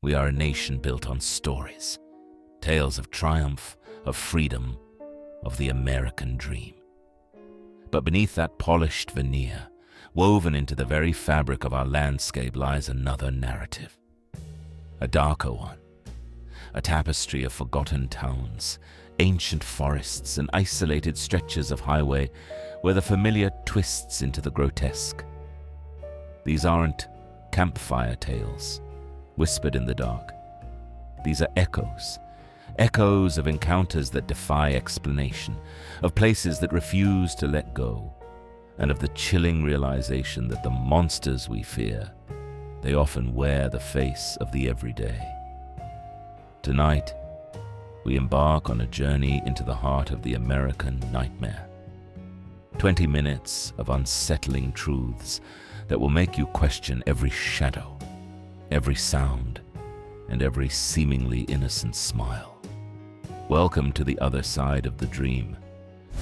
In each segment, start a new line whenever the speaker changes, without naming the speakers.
We are a nation built on stories, tales of triumph, of freedom, of the American dream. But beneath that polished veneer, woven into the very fabric of our landscape, lies another narrative. A darker one. A tapestry of forgotten towns, ancient forests, and isolated stretches of highway where the familiar twists into the grotesque. These aren't campfire tales, whispered in the dark. These are echoes. Echoes of encounters that defy explanation, of places that refuse to let go, and of the chilling realization that the monsters we fear, they often wear the face of the everyday. Tonight, we embark on a journey into the heart of the American nightmare. 20 minutes of unsettling truths that will make you question every shadow, every sound, and every seemingly innocent smile. Welcome to the other side of the dream.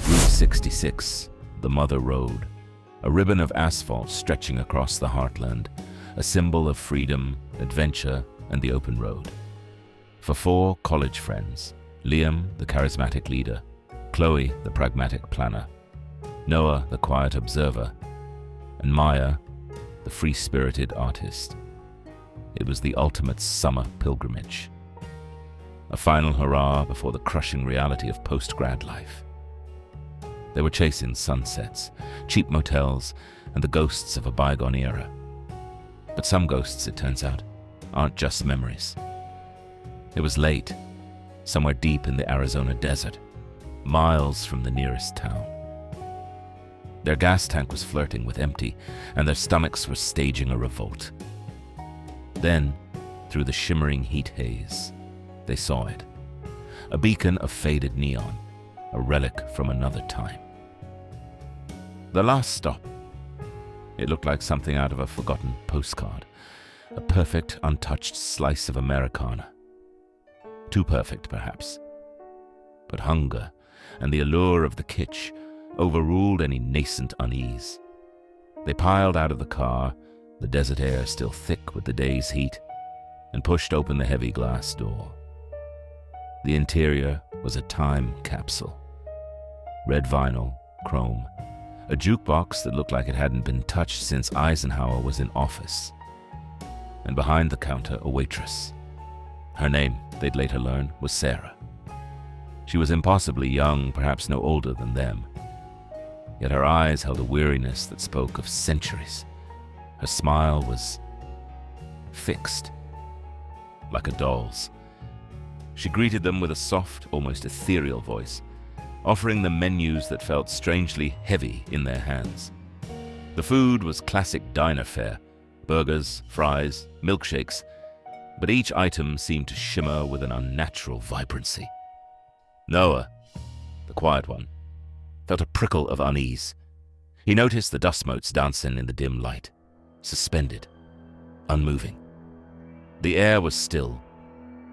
Route 66, the Mother Road, a ribbon of asphalt stretching across the heartland, a symbol of freedom, adventure, and the open road. For 4 college friends, Liam, the charismatic leader, Chloe, the pragmatic planner, Noah, the quiet observer, and Maya, the free-spirited artist. It was the ultimate summer pilgrimage. A final hurrah before the crushing reality of post-grad life. They were chasing sunsets, cheap motels, and the ghosts of a bygone era. But some ghosts, it turns out, aren't just memories. It was late, somewhere deep in the Arizona desert, miles from the nearest town. Their gas tank was flirting with empty, and their stomachs were staging a revolt. Then, through the shimmering heat haze, they saw it. A beacon of faded neon, a relic from another time. The last stop. It looked like something out of a forgotten postcard, a perfect, untouched slice of Americana. Too perfect, perhaps. But hunger and the allure of the kitsch overruled any nascent unease. They piled out of the car, the desert air still thick with the day's heat, and pushed open the heavy glass door. The interior was a time capsule. Red vinyl, chrome, a jukebox that looked like it hadn't been touched since Eisenhower was in office. And behind the counter, a waitress. Her name, they'd later learn, was Sarah. She was impossibly young, perhaps no older than them. Yet her eyes held a weariness that spoke of centuries. Her smile was fixed, like a doll's. She greeted them with a soft, almost ethereal voice, offering them menus that felt strangely heavy in their hands. The food was classic diner fare, burgers, fries, milkshakes, but each item seemed to shimmer with an unnatural vibrancy. Noah, the quiet one, felt a prickle of unease. He noticed the dust motes dancing in the dim light, suspended, unmoving. The air was still,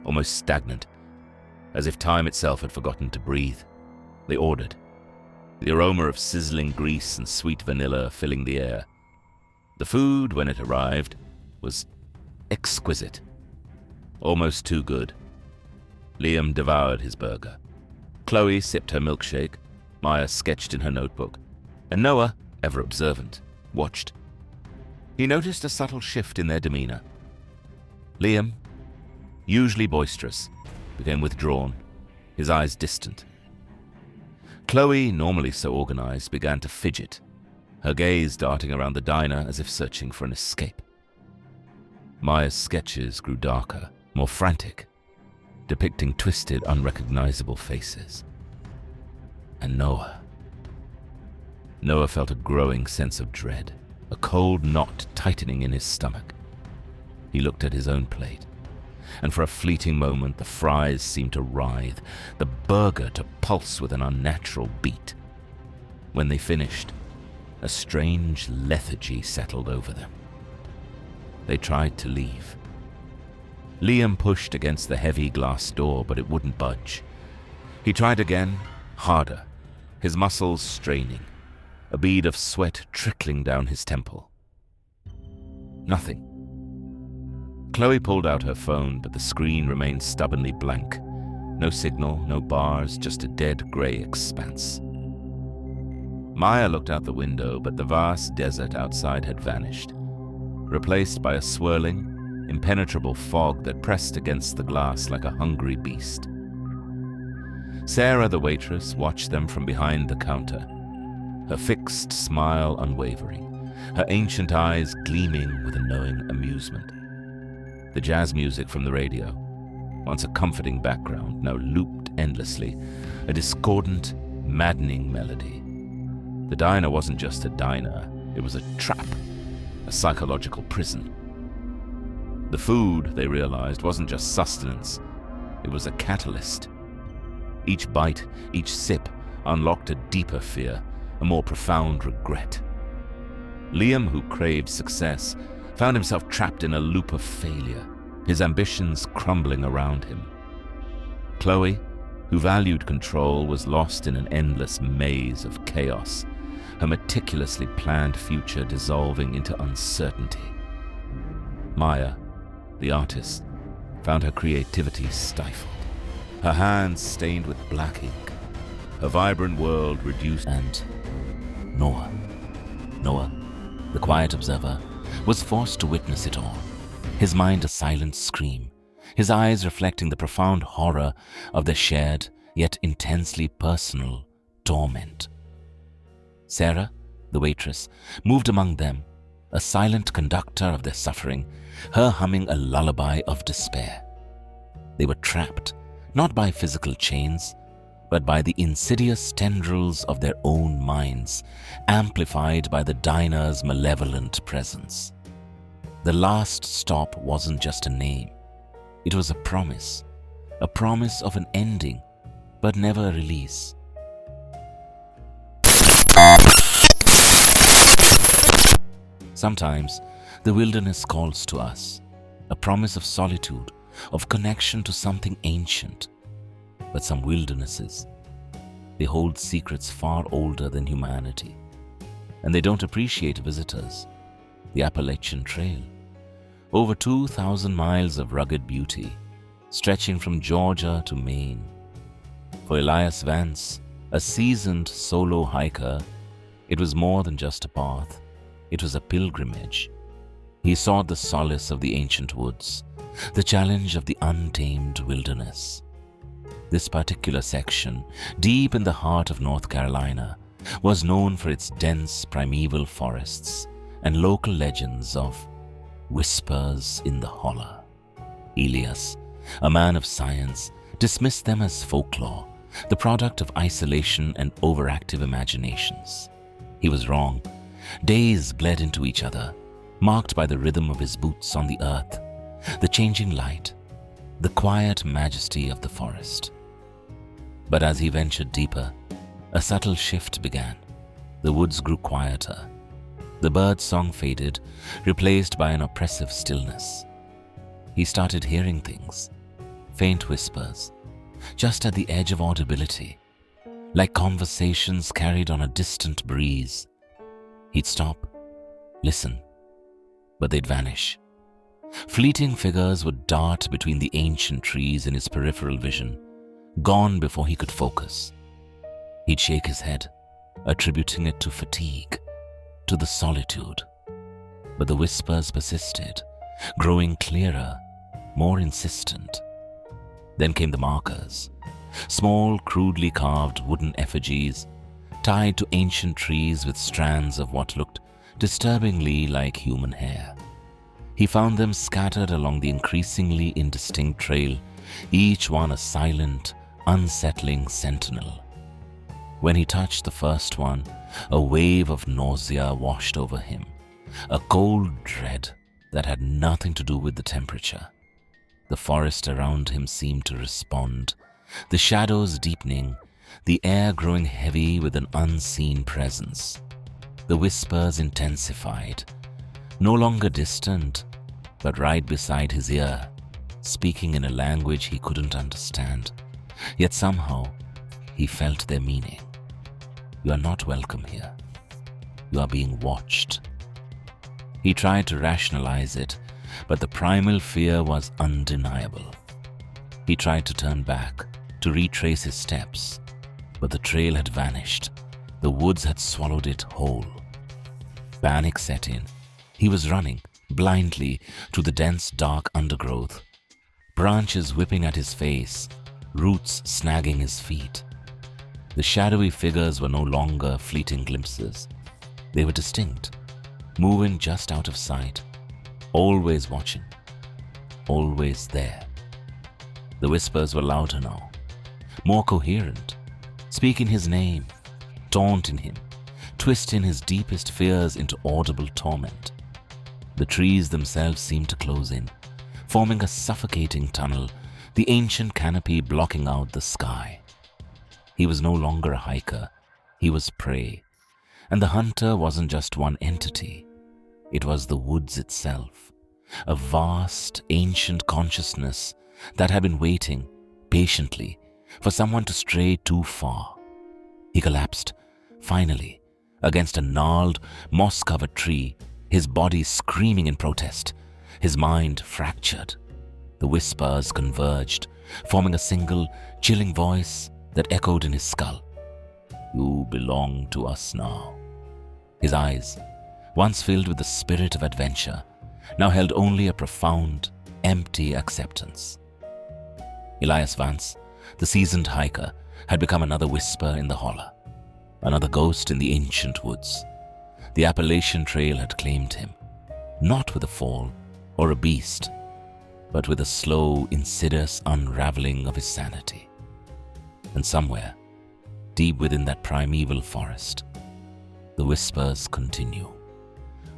almost stagnant, as if time itself had forgotten to breathe. They ordered, the aroma of sizzling grease and sweet vanilla filling the air. The food, when it arrived, was exquisite. Almost too good. Liam devoured his burger. Chloe sipped her milkshake, Maya sketched in her notebook, and Noah, ever observant, watched. He noticed a subtle shift in their demeanor. Liam, usually boisterous, became withdrawn, his eyes distant. Chloe, normally so organized, began to fidget, her gaze darting around the diner as if searching for an escape. Maya's sketches grew darker, more frantic, depicting twisted, unrecognizable faces. And Noah felt a growing sense of dread, a cold knot tightening in his stomach. He looked at his own plate, and for a fleeting moment the fries seemed to writhe, the burger to pulse with an unnatural beat. When they finished, a strange lethargy settled over them. They tried to leave. Liam pushed against the heavy glass door, but it wouldn't budge. He tried again, harder, his muscles straining, a bead of sweat trickling down his temple. Nothing. Chloe pulled out her phone, but the screen remained stubbornly blank. No signal, no bars, just a dead gray expanse. Maya looked out the window, but the vast desert outside had vanished, replaced by a swirling, impenetrable fog that pressed against the glass like a hungry beast. Sarah, the waitress, watched them from behind the counter, her fixed smile unwavering, her ancient eyes gleaming with a knowing amusement. The jazz music from the radio, once a comforting background, now looped endlessly, a discordant, maddening melody. The diner wasn't just a diner, it was a trap, a psychological prison. The food, they realized, wasn't just sustenance, it was a catalyst. Each bite, each sip unlocked a deeper fear, a more profound regret. Liam, who craved success, found himself trapped in a loop of failure, his ambitions crumbling around him. Chloe, who valued control, was lost in an endless maze of chaos, her meticulously planned future dissolving into uncertainty. Maya, the artist, found her creativity stifled, her hands stained with black ink, her vibrant world reduced. And Noah, the quiet observer, was forced to witness it all, his mind a silent scream, his eyes reflecting the profound horror of their shared, yet intensely personal, torment. Sarah, the waitress, moved among them, a silent conductor of their suffering, her humming a lullaby of despair. They were trapped, not by physical chains, but by the insidious tendrils of their own minds, amplified by the diner's malevolent presence. The last stop wasn't just a name. It was a promise of an ending, but never a release. Sometimes the wilderness calls to us, a promise of solitude, of connection to something ancient. But some wildernesses, they hold secrets far older than humanity, and they don't appreciate visitors. The Appalachian Trail, over 2,000 miles of rugged beauty, stretching from Georgia to Maine. For Elias Vance, a seasoned solo hiker, it was more than just a path. It was a pilgrimage. He sought the solace of the ancient woods, the challenge of the untamed wilderness. This particular section, deep in the heart of North Carolina, was known for its dense primeval forests and local legends of whispers in the holler. Elias, a man of science, dismissed them as folklore, the product of isolation and overactive imaginations. He was wrong. Days bled into each other, marked by the rhythm of his boots on the earth, the changing light, the quiet majesty of the forest. But as he ventured deeper, a subtle shift began. The woods grew quieter. The bird song faded, replaced by an oppressive stillness. He started hearing things, faint whispers, just at the edge of audibility, like conversations carried on a distant breeze. He'd stop, listen, but they'd vanish. Fleeting figures would dart between the ancient trees in his peripheral vision, gone before he could focus. He'd shake his head, attributing it to fatigue, to the solitude. But the whispers persisted, growing clearer, more insistent. Then came the markers, small, crudely carved wooden effigies, tied to ancient trees with strands of what looked disturbingly like human hair. He found them scattered along the increasingly indistinct trail, each one a silent, unsettling sentinel. When he touched the first one, a wave of nausea washed over him, a cold dread that had nothing to do with the temperature. The forest around him seemed to respond, the shadows deepening, the air growing heavy with an unseen presence. The whispers intensified, no longer distant, but right beside his ear, speaking in a language he couldn't understand. Yet somehow, he felt their meaning. You are not welcome here. You are being watched. He tried to rationalize it, but the primal fear was undeniable. He tried to turn back, to retrace his steps, but the trail had vanished. The woods had swallowed it whole. Panic set in. He was running, blindly, through the dense, dark undergrowth, branches whipping at his face, roots snagging his feet. The shadowy figures were no longer fleeting glimpses. They were distinct, moving just out of sight, always watching, always there. The whispers were louder now, more coherent, speaking his name, taunting him, twisting his deepest fears into audible torment. The trees themselves seemed to close in, forming a suffocating tunnel, the ancient canopy blocking out the sky. He was no longer a hiker, he was prey. And the hunter wasn't just one entity, it was the woods itself, a vast, ancient consciousness that had been waiting, patiently, for someone to stray too far. He collapsed, finally, against a gnarled, moss-covered tree, his body screaming in protest, his mind fractured. The whispers converged, forming a single, chilling voice that echoed in his skull. "You belong to us now." His eyes, once filled with the spirit of adventure, now held only a profound, empty acceptance. Elias Vance, the seasoned hiker, had become another whisper in the holler, another ghost in the ancient woods. The Appalachian Trail had claimed him, not with a fall or a beast, but with a slow, insidious unraveling of his sanity. And somewhere, deep within that primeval forest, the whispers continue,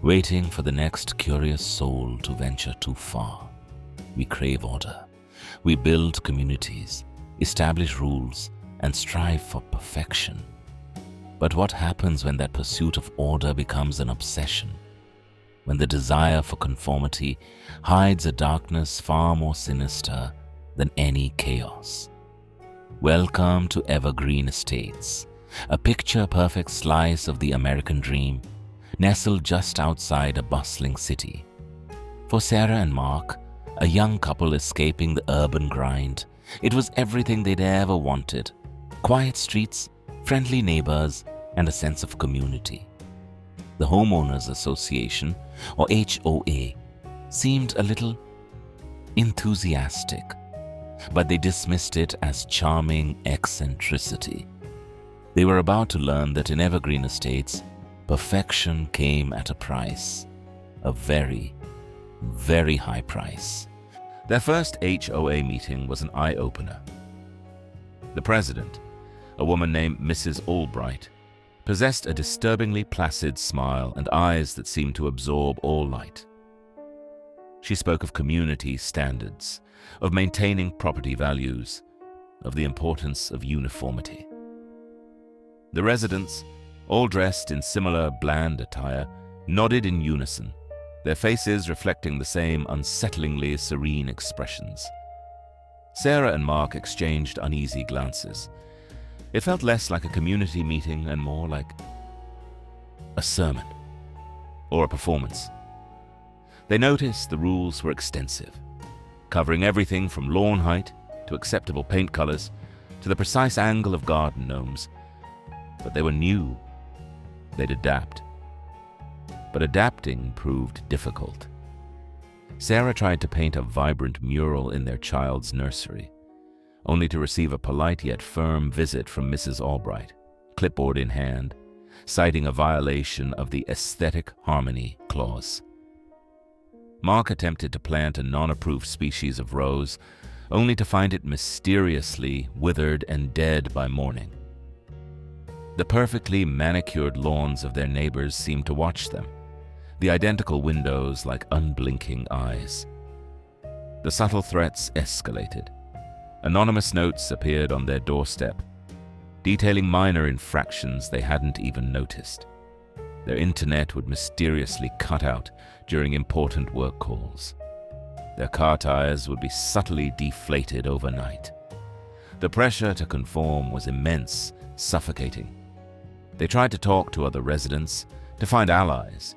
waiting for the next curious soul to venture too far. We crave order. We build communities, establish rules, and strive for perfection. But what happens when that pursuit of order becomes an obsession? When the desire for conformity hides a darkness far more sinister than any chaos? Welcome to Evergreen Estates, a picture-perfect slice of the American dream, nestled just outside a bustling city. For Sarah and Mark, a young couple escaping the urban grind, it was everything they'd ever wanted. Quiet streets, friendly neighbors, and a sense of community. The Homeowners Association, or HOA, seemed a little enthusiastic, but they dismissed it as charming eccentricity. They were about to learn that in Evergreen Estates, perfection came at a price, a very, very high price. Their first HOA meeting was an eye-opener. The president, a woman named Mrs. Albright, possessed a disturbingly placid smile and eyes that seemed to absorb all light. She spoke of community standards, of maintaining property values, of the importance of uniformity. The residents, all dressed in similar bland attire, nodded in unison, their faces reflecting the same unsettlingly serene expressions. Sarah and Mark exchanged uneasy glances. It felt less like a community meeting and more like a sermon or a performance. They noticed the rules were extensive, covering everything from lawn height to acceptable paint colors to the precise angle of garden gnomes. But they were new. They'd adapt. But adapting proved difficult. Sarah tried to paint a vibrant mural in their child's nursery, only to receive a polite yet firm visit from Mrs. Albright, clipboard in hand, citing a violation of the aesthetic harmony clause. Mark attempted to plant a non-approved species of rose, only to find it mysteriously withered and dead by morning. The perfectly manicured lawns of their neighbors seemed to watch them, the identical windows like unblinking eyes. The subtle threats escalated. Anonymous notes appeared on their doorstep, detailing minor infractions they hadn't even noticed. Their internet would mysteriously cut out during important work calls. Their car tires would be subtly deflated overnight. The pressure to conform was immense, suffocating. They tried to talk to other residents, to find allies,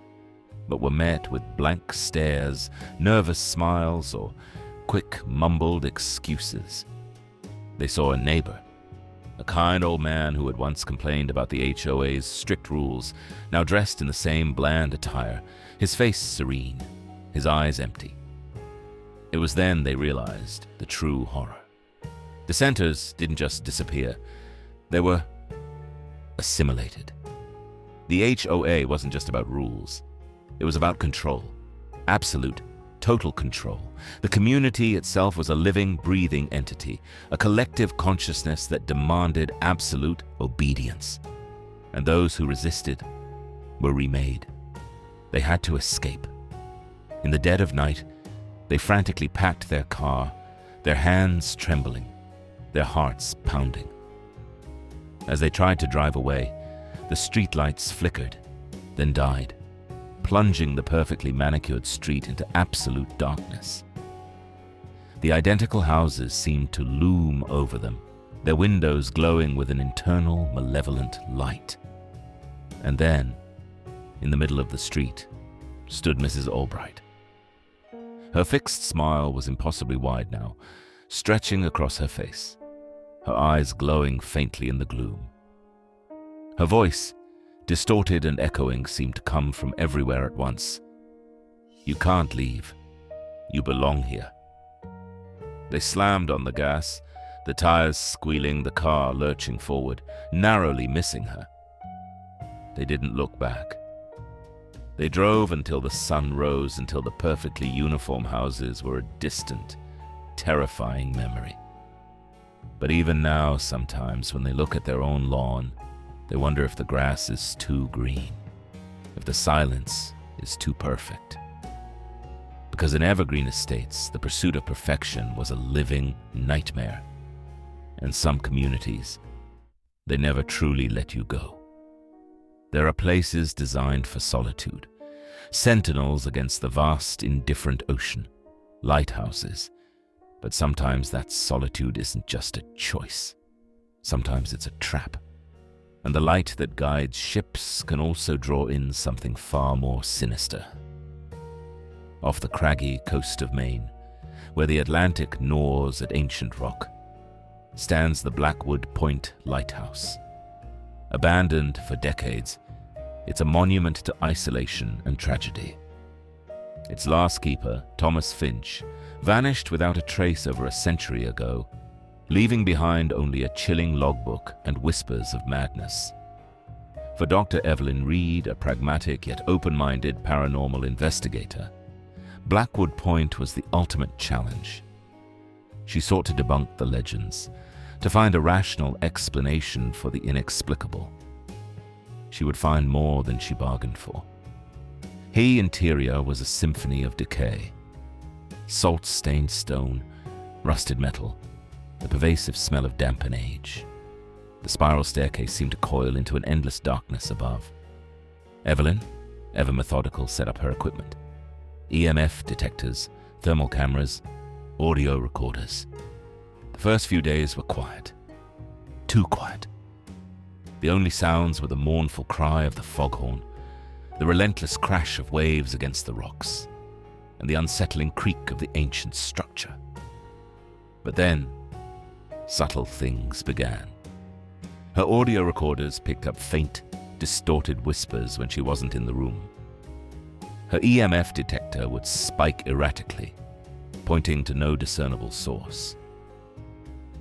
but were met with blank stares, nervous smiles, or quick, mumbled excuses. They saw a neighbor, a kind old man who had once complained about the HOA's strict rules, now dressed in the same bland attire, his face serene, his eyes empty. It was then they realized the true horror. Dissenters didn't just disappear, they were assimilated. The HOA wasn't just about rules, it was about control, absolute, total control. The community itself was a living, breathing entity, a collective consciousness that demanded absolute obedience. And those who resisted were remade. They had to escape. In the dead of night, they frantically packed their car, their hands trembling, their hearts pounding. As they tried to drive away, the streetlights flickered, then died, plunging the perfectly manicured street into absolute darkness. The identical houses seemed to loom over them, their windows glowing with an internal, malevolent light. And then, in the middle of the street, stood Mrs. Albright. Her fixed smile was impossibly wide now, stretching across her face, her eyes glowing faintly in the gloom. Her voice, distorted and echoing, seemed to come from everywhere at once. "You can't leave. You belong here." They slammed on the gas, the tires squealing, the car lurching forward, narrowly missing her. They didn't look back. They drove until the sun rose, until the perfectly uniform houses were a distant, terrifying memory. But even now, sometimes, when they look at their own lawn, they wonder if the grass is too green, if the silence is too perfect. Because in evergreen estates, the pursuit of perfection was a living nightmare. And some communities, they never truly let you go. There are places designed for solitude, sentinels against the vast, indifferent ocean, lighthouses. But sometimes that solitude isn't just a choice. Sometimes it's a trap. And the light that guides ships can also draw in something far more sinister. Off the craggy coast of Maine, where the Atlantic gnaws at ancient rock, stands the Blackwood Point Lighthouse. Abandoned for decades, it's a monument to isolation and tragedy. Its last keeper, Thomas Finch, vanished without a trace over a century ago, leaving behind only a chilling logbook and whispers of madness. For Dr. Evelyn Reed, a pragmatic yet open-minded paranormal investigator, Blackwood Point was the ultimate challenge. She sought to debunk the legends, to find a rational explanation for the inexplicable. She would find more than she bargained for. Hay interior was a symphony of decay. Salt-stained stone, rusted metal, the pervasive smell of damp and age. The spiral staircase seemed to coil into an endless darkness above. Evelyn, ever methodical, set up her equipment. EMF detectors, thermal cameras, audio recorders. The first few days were quiet. Too quiet. The only sounds were the mournful cry of the foghorn, the relentless crash of waves against the rocks, and the unsettling creak of the ancient structure. But then, subtle things began. Her audio recorders picked up faint, distorted whispers when she wasn't in the room. Her EMF detector would spike erratically, pointing to no discernible source.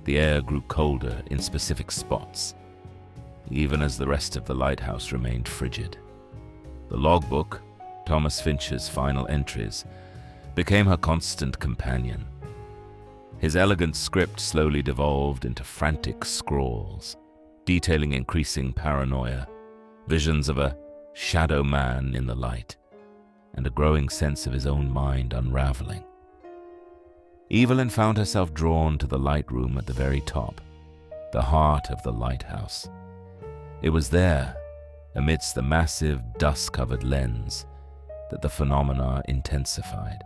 The air grew colder in specific spots, even as the rest of the lighthouse remained frigid. The logbook, Thomas Finch's final entries, became her constant companion. His elegant script slowly devolved into frantic scrawls, detailing increasing paranoia, visions of a shadow man in the light, and a growing sense of his own mind unraveling. Evelyn found herself drawn to the light room at the very top, the heart of the lighthouse. It was there, amidst the massive, dust-covered lens, that the phenomena intensified.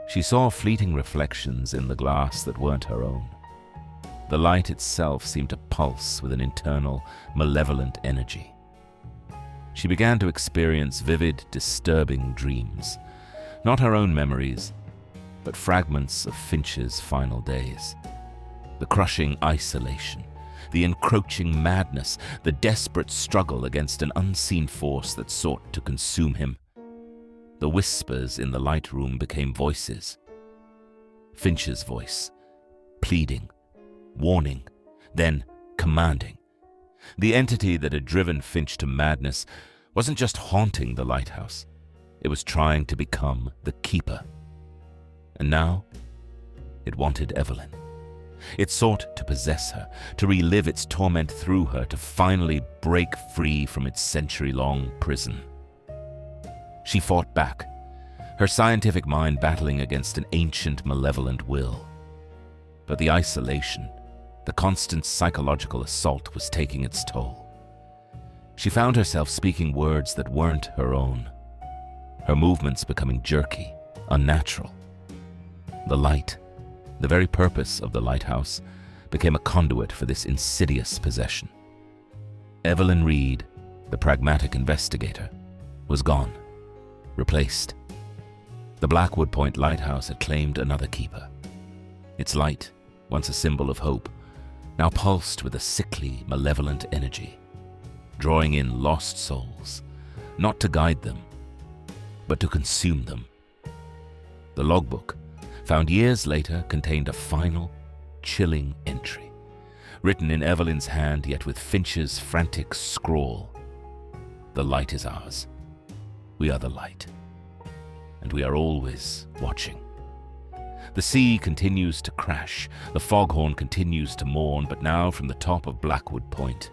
She saw fleeting reflections in the glass that weren't her own. The light itself seemed to pulse with an internal, malevolent energy. She began to experience vivid, disturbing dreams. Not her own memories, but fragments of Finch's final days. The crushing isolation, the encroaching madness, the desperate struggle against an unseen force that sought to consume him. The whispers in the light room became voices. Finch's voice, pleading, warning, then commanding. The entity that had driven Finch to madness wasn't just haunting the lighthouse. It was trying to become the keeper. And now, it wanted Evelyn. It sought to possess her, to relive its torment through her, to finally break free from its century-long prison. She fought back, her scientific mind battling against an ancient, malevolent will. But the isolation, the constant psychological assault was taking its toll. She found herself speaking words that weren't her own, her movements becoming jerky, unnatural. The light, the very purpose of the lighthouse, became a conduit for this insidious possession. Evelyn Reed, the pragmatic investigator, was gone, replaced. The Blackwood Point Lighthouse had claimed another keeper. Its light, once a symbol of hope, now pulsed with a sickly, malevolent energy, drawing in lost souls, not to guide them, but to consume them. The logbook, found years later, contained a final, chilling entry, written in Evelyn's hand yet with Finch's frantic scrawl. The light is ours. We are the light. And we are always watching. The sea continues to crash, the foghorn continues to mourn, but now from the top of Blackwood Point,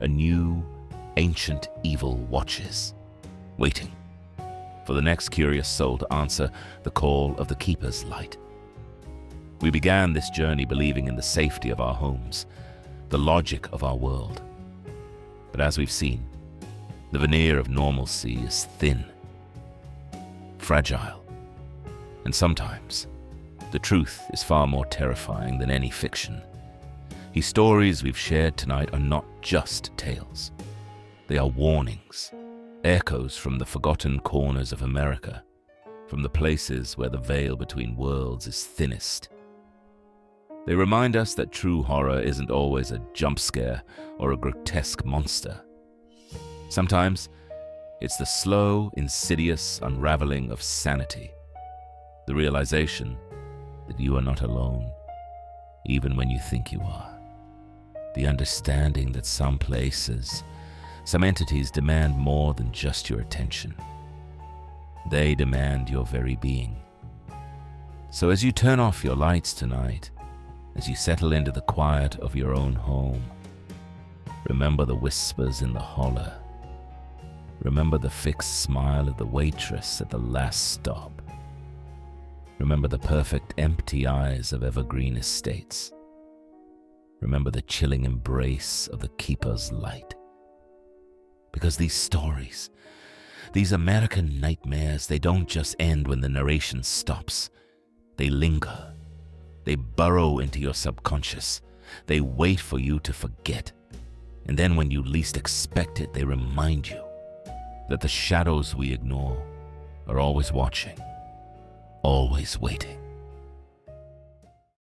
a new, ancient evil watches, waiting for the next curious soul to answer the call of the Keeper's light. We began this journey believing in the safety of our homes, the logic of our world. But as we've seen, the veneer of normalcy is thin, fragile, and sometimes the truth is far more terrifying than any fiction. These stories we've shared tonight are not just tales. They are warnings, echoes from the forgotten corners of America, from the places where the veil between worlds is thinnest. They remind us that true horror isn't always a jump scare or a grotesque monster. Sometimes it's the slow, insidious unraveling of sanity, the realization that you are not alone, even when you think you are. The understanding that some places, some entities demand more than just your attention. They demand your very being. So as you turn off your lights tonight, as you settle into the quiet of your own home, remember the whispers in the holler. Remember the fixed smile of the waitress at the last stop. Remember the perfect empty eyes of Evergreen Estates. Remember the chilling embrace of the Keeper's light. Because these stories, these American nightmares, they don't just end when the narration stops. They linger. They burrow into your subconscious. They wait for you to forget. And then when you least expect it, they remind you that the shadows we ignore are always watching, always waiting.